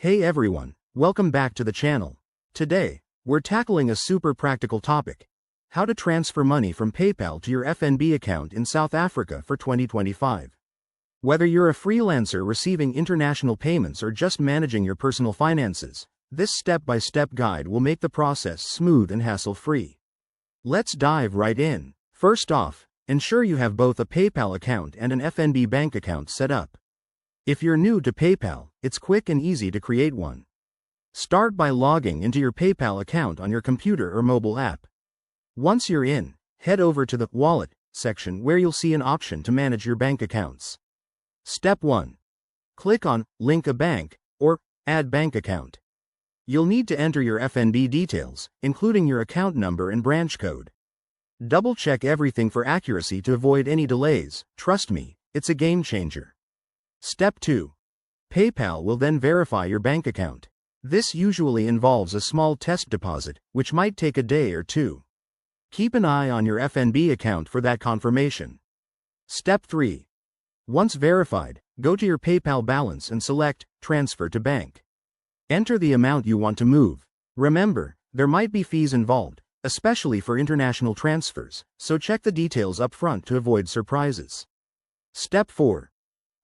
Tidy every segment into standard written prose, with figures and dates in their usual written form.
Hey everyone, welcome back to the channel. Today, we're tackling a super practical topic: how to transfer money from PayPal to your FNB account in South Africa for 2025. Whether you're a freelancer receiving international payments or just managing your personal finances, this step-by-step guide will make the process smooth and hassle-free. Let's dive right in. First off, ensure you have both a PayPal account and an FNB bank account set up. If you're new to PayPal, it's quick and easy to create one. Start by logging into your PayPal account on your computer or mobile app. Once you're in, head over to the Wallet section where you'll see an option to manage your bank accounts. Step 1. Click on Link a Bank or Add Bank Account. You'll need to enter your FNB details, including your account number and branch code. Double-check everything for accuracy to avoid any delays. Trust me, it's a game changer. Step 2. PayPal will then verify your bank account. This usually involves a small test deposit, which might take a day or two. Keep an eye on your FNB account for that confirmation. Step 3. Once verified, go to your PayPal balance and select Transfer to Bank. Enter the amount you want to move. Remember, there might be fees involved, especially for international transfers, so check the details up front to avoid surprises. Step 4.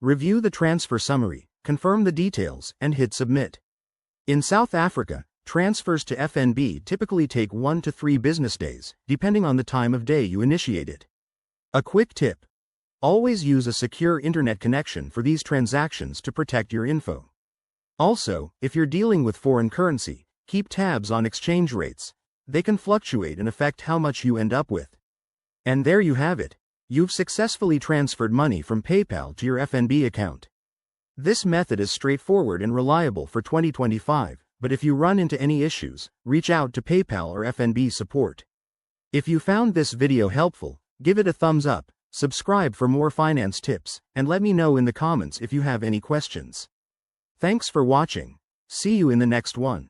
Review the transfer summary, confirm the details, and hit Submit. In South Africa, transfers to FNB typically take 1 to 3 business days, depending on the time of day you initiate it. A quick tip: always use a secure internet connection for these transactions to protect your info. Also, if you're dealing with foreign currency, keep tabs on exchange rates. They can fluctuate and affect how much you end up with. And there you have it. You've successfully transferred money from PayPal to your FNB account. This method is straightforward and reliable for 2025, but if you run into any issues, reach out to PayPal or FNB support. If you found this video helpful, give it a thumbs up, subscribe for more finance tips, and let me know in the comments if you have any questions. Thanks for watching. See you in the next one.